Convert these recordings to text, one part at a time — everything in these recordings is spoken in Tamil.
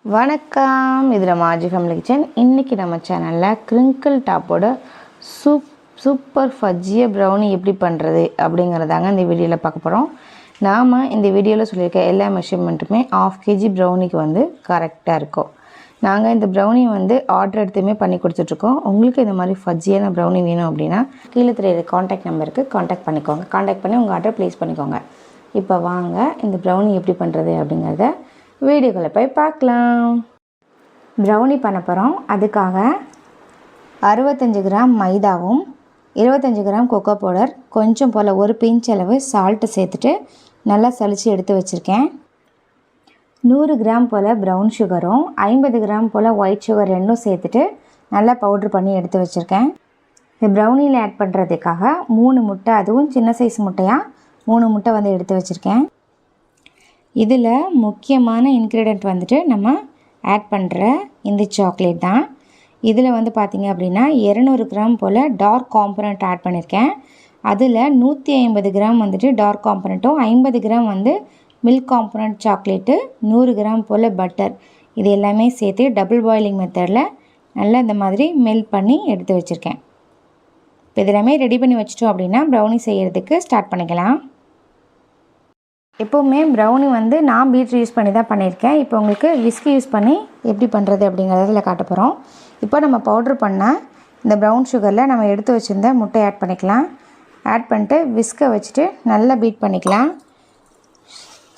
வணக்கம், இதில் மாஜி ஃபேமிலி கிச்சன். இன்றைக்கி நம்ம சேனலில் கிரிங்கிள் டாப்போட சூப்பர் ஃபஜ்ஜிய ப்ரௌனி எப்படி பண்ணுறது அப்படிங்கிறதாங்க இந்த வீடியோவில் பார்க்க போகிறோம். நாம் இந்த வீடியோவில் சொல்லியிருக்க எல்லா மெஷர்மெண்ட்டுமே 1/2 kg ப்ரௌனிக்கு வந்து கரெக்டாக இருக்கும். நாங்கள் இந்த ப்ரௌனி வந்து ஆர்டர் எடுத்துமே பண்ணி கொடுத்துட்ருக்கோம். உங்களுக்கு இந்த மாதிரி ஃபஜ்ஜியான ப்ரௌனி வேணும் அப்படின்னா கீழே தெரியுற காண்டாக்ட் நம்பருக்கு காண்டாக்ட் பண்ணிக்கோங்க. காண்டாக்ட் பண்ணி உங்கள் ஆர்டர் ப்ளேஸ் பண்ணிக்கோங்க. இப்போ வாங்க இந்த ப்ரௌனி எப்படி பண்ணுறது அப்படிங்கிறத வீடியோக்களை போய் பார்க்கலாம். ப்ரௌனி பண்ண போகிறோம். அதுக்காக 65 கிராம் மைதாவும் 25 கிராம் கொக்கோ பவுடர், கொஞ்சம் போல் ஒரு பிஞ்ச் அளவு சால்ட்டு சேர்த்துட்டு நல்லா சலித்து எடுத்து வச்சுருக்கேன். 100 கிராம் போல் ப்ரௌன் சுகரும் 50 கிராம் போல் ஒயிட் சுகர் ரெண்டும் சேர்த்துட்டு நல்லா பவுட்ரு பண்ணி எடுத்து வச்சுருக்கேன். இந்த ப்ரௌனியில் ஆட் பண்ணுறதுக்காக 3 முட்டை, அதுவும் சின்ன சைஸ் முட்டையாக 3 முட்டை வந்து எடுத்து வச்சுருக்கேன். இதில் முக்கியமான இன்க்ரீடியன்ட் வந்துட்டு நம்ம ஆட் பண்ணுற இந்த சாக்லேட் தான். இதில் வந்து பார்த்திங்க அப்படின்னா 200 கிராம் போல் டார்க் காம்பனண்ட் ஆட் பண்ணியிருக்கேன். அதில் 150 கிராம் வந்துட்டு டார்க் காம்பனண்ட்டும் 50 கிராம் வந்து மில்க் காம்பனண்ட் சாக்லேட்டு, 100 கிராம் போல் பட்டர், இது எல்லாமே சேர்த்து டபுள் பாயிலிங் மெத்தடில் நல்லா இந்த மாதிரி மெல்ட் பண்ணி எடுத்து வச்சுருக்கேன். இப்போ இதெல்லாமே ரெடி பண்ணி வச்சிட்டோம் அப்படின்னா ப்ரௌனி செய்கிறதுக்கு ஸ்டார்ட் பண்ணிக்கலாம். எப்போவுமே ப்ரௌனி வந்து நான் பீட்ரு யூஸ் பண்ணி தான் பண்ணியிருக்கேன். இப்போ உங்களுக்கு விஸ்கி யூஸ் பண்ணி எப்படி பண்ணுறது அப்படிங்கிறதுல காட்ட போகிறோம். இப்போ நம்ம பவுட்ரு பண்ண இந்த ப்ரௌன் சுகரில் நம்ம எடுத்து வச்சுருந்த முட்டை ஆட் பண்ணிக்கலாம். ஆட் பண்ணிட்டு விஸ்கை வச்சுட்டு நல்லா பீட் பண்ணிக்கலாம்.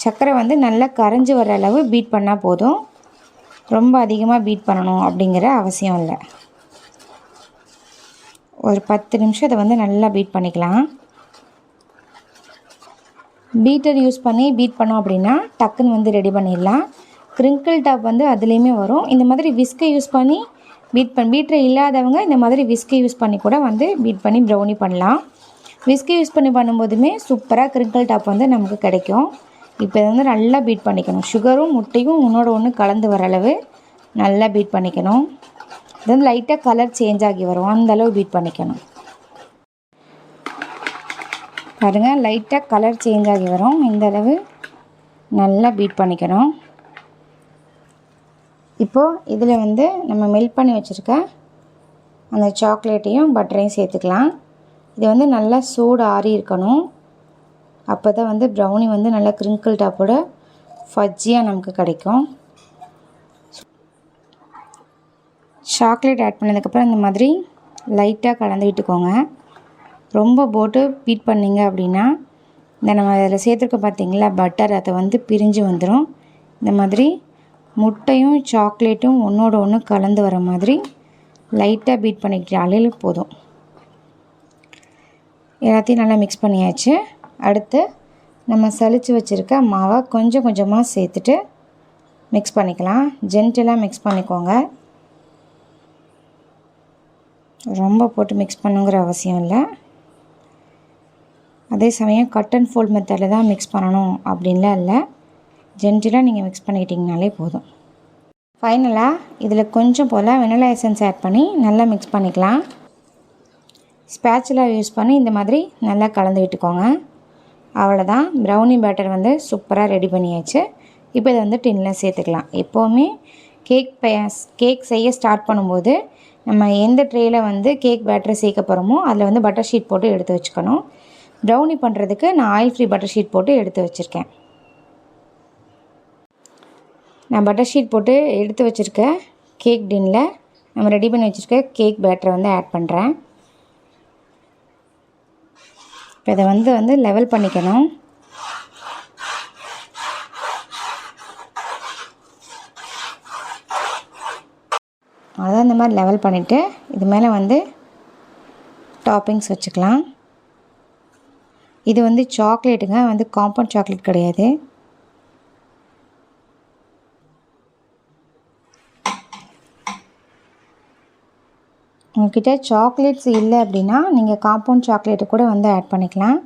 சர்க்கரை வந்து நல்லா கரைஞ்சி வர அளவு பீட் பண்ணால் போதும். ரொம்ப அதிகமாக பீட் பண்ணணும் அப்படிங்கிற அவசியம் இல்லை. ஒரு 10 நிமிஷம் இதை வந்து நல்லா பீட் பண்ணிக்கலாம். பீட்டர் யூஸ் பண்ணி பீட் பண்ணோம் அப்படின்னா டக்குன்னு வந்து ரெடி பண்ணிடலாம். கிரிங்கிள் டாப் வந்து அதுலேயுமே வரும். இந்த மாதிரி விஸ்கை யூஸ் பண்ணி பீட்டர் இல்லாதவங்க இந்த மாதிரி விஸ்கை யூஸ் பண்ணி கூட வந்து பீட் பண்ணி ப்ரௌனி பண்ணலாம். விஸ்கை யூஸ் பண்ணி பண்ணும்போதுமே சூப்பராக கிரிங்கிள் டாப் வந்து நமக்கு கிடைக்கும். இப்போ இதை வந்து நல்லா பீட் பண்ணிக்கணும். சுகரும் முட்டையும் ஒன்றோட ஒன்று கலந்து வர அளவு நல்லா பீட் பண்ணிக்கணும். இது வந்து லைட்டாக கலர் சேஞ்ச் ஆகி வரும், அந்தளவு பீட் பண்ணிக்கணும். பாருங்கள், லைட்டாக கலர் சேஞ்ச் ஆகி வரும், இந்த அளவு நல்லா பீட் பண்ணிக்கணும். இப்போது இதில் வந்து நம்ம மெல்ட் பண்ணி வச்சுருக்க அந்த சாக்லேட்டையும் பட்டரையும் சேர்த்துக்கலாம். இது வந்து நல்லா சூடு ஆறி இருக்கணும். அப்போ தான் வந்து ப்ரௌனி வந்து நல்லா கிரிங்கிள் டாப்போட ஃபஜ்ஜியாக நமக்கு கிடைக்கும். சாக்லேட் ஆட் பண்ணதுக்கப்புறம் இந்த மாதிரி லைட்டாக கலந்து விட்டுக்கோங்க. ரொம்ப போட்டு பீட் பண்ணிங்க அப்படின்னா இந்த நம்ம அதில் சேர்த்துருக்க பார்த்திங்களா பட்டர், அதை வந்து பிரிஞ்சு வந்துடும். இந்த மாதிரி முட்டையும் சாக்லேட்டும் ஒன்றோட ஒன்று கலந்து வர மாதிரி லைட்டாக பீட் பண்ணிக்கிட்டாலே போதும். எல்லாத்தையும் நல்லா மிக்ஸ் பண்ணியாச்சு. அடுத்து நம்ம சலித்து வச்சுருக்க மாவை கொஞ்சம் கொஞ்சமாக சேர்த்துட்டு மிக்ஸ் பண்ணிக்கலாம். ஜென்டிலாக மிக்ஸ் பண்ணிக்கோங்க. ரொம்ப போட்டு மிக்ஸ் பண்ணுங்கிற அவசியம் இல்லை. அதே சமயம் கட் அண்ட் ஃபோல்ட் மெத்தடில் தான் மிக்ஸ் பண்ணணும் அப்படின்லாம் இல்லை. ஜென்டிலாக நீங்கள் மிக்ஸ் பண்ணிக்கிட்டிங்கனாலே போதும். ஃபைனலாக இதில் கொஞ்சம் போல் வெனிலா எசன்ஸ் ஆட் பண்ணி நல்லா மிக்ஸ் பண்ணிக்கலாம். ஸ்பேச்சுலா யூஸ் பண்ணி இந்த மாதிரி நல்லா கலந்து விட்டுக்கோங்க. அவ்வளோதான், ப்ரௌனி பேட்டர் வந்து சூப்பராக ரெடி பண்ணியாச்சு. இப்போ இதை வந்து டின்னில் சேர்த்துக்கலாம். எப்போவுமே கேக் செய்ய ஸ்டார்ட் பண்ணும்போது நம்ம எந்த ட்ரேயில் வந்து கேக் பேட்டரை சேர்க்க போகிறோமோ அதில் வந்து பட்டர் ஷீட் போட்டு எடுத்து வச்சுக்கணும். ப்ரௌனி பண்ணுறதுக்கு நான் ஆயில் ஃப்ரீ பட்டர் ஷீட் போட்டு எடுத்து வச்சுருக்கேன். நான் பட்டர் ஷீட் போட்டு எடுத்து வச்சுருக்க கேக் டின்னில் நம்ம ரெடி பண்ணி வச்சுருக்க கேக் பேட்டரை வந்து ஆட் பண்ணுறேன். இப்போ இதை வந்து லெவல் பண்ணிக்கணும். அதான் இந்த மாதிரி லெவல் பண்ணிவிட்டு இது மேலே வந்து டாப்பிங்ஸ் வச்சுக்கலாம். இது வந்து சாக்லேட்டுங்க, வந்து காம்பவுண்ட் சாக்லேட் கிடையாது. உங்கள்கிட்ட சாக்லேட்ஸ் இல்லை அப்படின்னா நீங்கள் காம்பவுண்ட் சாக்லேட்டு கூட வந்து ஆட் பண்ணிக்கலாம்.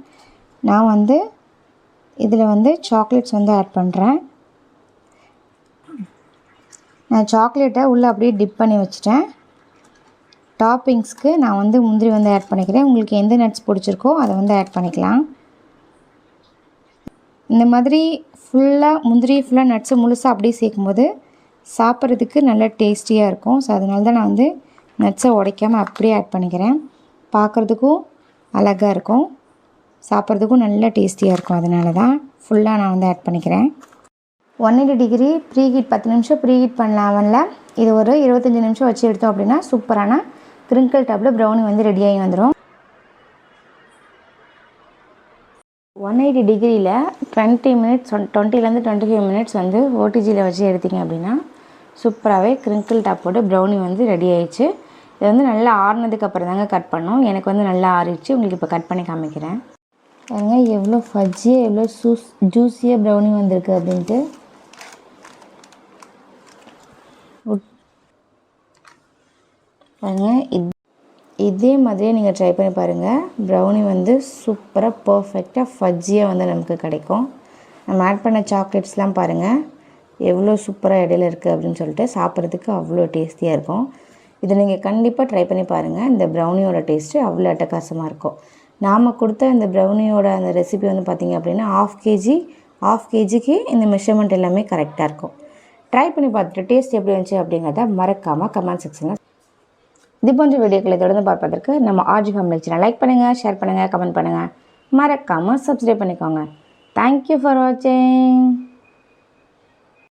நான் வந்து இதில் வந்து சாக்லேட்ஸ் வந்து ஆட் பண்ணுறேன். நான் சாக்லேட்டை உள்ளே அப்படியே டிப் பண்ணி வச்சுட்டேன். டாப்பிங்ஸ்க்கு நான் வந்து முந்திரி வந்து ஆட் பண்ணிக்கிறேன். உங்களுக்கு எந்த நட்ஸ் பிடிச்சிருக்கோ அதை வந்து ஆட் பண்ணிக்கலாம். இந்த மாதிரி ஃபுல்லாக முந்திரி ஃபுல்லாக நட்ஸு முழுசாக அப்படியே சேர்க்கும்போது சாப்பிட்றதுக்கு நல்லா டேஸ்டியாக இருக்கும். ஸோ அதனால தான் நான் வந்து நட்ஸை உடைக்காமல் அப்படியே ஆட் பண்ணிக்கிறேன். பார்க்குறதுக்கும் அழகாக இருக்கும், சாப்பிட்றதுக்கும் நல்லா டேஸ்டியாக இருக்கும். அதனால தான் ஃபுல்லாக நான் வந்து ஆட் பண்ணிக்கிறேன். 180 டிகிரி ப்ரீஹீட் 10 நிமிஷம் ப்ரீஹீட் பண்ணலாம் அவனில். இது ஒரு 25 நிமிஷம் வச்சு எடுத்தோம் அப்படின்னா சூப்பரான கிரிங்கிள் டாப்பில் ப்ரௌனி வந்து ரெடியாகி வந்துடும். 180 டிகிரியில் 20 மினிட்ஸ் 20லேருந்து 25 மினிட்ஸ் வந்து ஓடிஜியில் வச்சு எடுத்திங்க அப்படின்னா சூப்பராகவே கிரிங்கிள் டாப்போட ப்ரௌனி வந்து ரெடி ஆயிடுச்சு. இதை வந்து நல்லா ஆறுனதுக்கு அப்புறம் தாங்க கட் பண்ணோம். எனக்கு வந்து நல்லா ஆறிடுச்சு. உங்களுக்கு இப்போ கட் பண்ணி காமிக்கிறேன். பாருங்க எவ்வளோ ஃபஜ்ஜியாக எவ்வளோ ஜூஸியாக ப்ரௌனி வந்திருக்கு அப்படின்ட்டு. பாருங்க இதே மாதிரியே நீங்கள் ட்ரை பண்ணி பாருங்கள். ப்ரௌனி வந்து சூப்பராக பர்ஃபெக்டாக ஃபஜ்ஜியாக வந்து நமக்கு கிடைக்கும். நம்ம ஆட் பண்ண சாக்லேட்ஸ்லாம் பாருங்கள் எவ்வளோ சூப்பராக இடையில இருக்குது அப்படின்னு சொல்லிட்டு சாப்பிட்றதுக்கு அவ்வளோ டேஸ்டியாக இருக்கும். இதை நீங்கள் கண்டிப்பாக ட்ரை பண்ணி பாருங்கள். இந்த ப்ரௌனியோட டேஸ்ட்டு அவ்வளோ அட்டகாசமாக இருக்கும். நாம் கொடுத்த இந்த ப்ரௌனியோட அந்த ரெசிபி வந்து பார்த்திங்க அப்படின்னா ஆஃப் கேஜிக்கு இந்த மெஷர்மெண்ட் எல்லாமே கரெக்டாக இருக்கும். ட்ரை பண்ணி பார்த்துட்டு டேஸ்ட் எப்படி இருந்துச்சு அப்படிங்கிறத மறக்காமல் கமெண்ட் செக்ஷனில். இது போன்ற வீடியோக்களை தொடர்ந்து பார்ப்பதற்கு நம்ம ஆர்ஜி ஃபேமிலி சேனல் லைக் பண்ணுங்கள், ஷேர் பண்ணுங்கள், கமெண்ட் பண்ணுங்கள், மறக்காமல் சப்ஸ்கிரைப் பண்ணிக்கோங்க. தேங்க்யூ ஃபார் வாட்சிங்.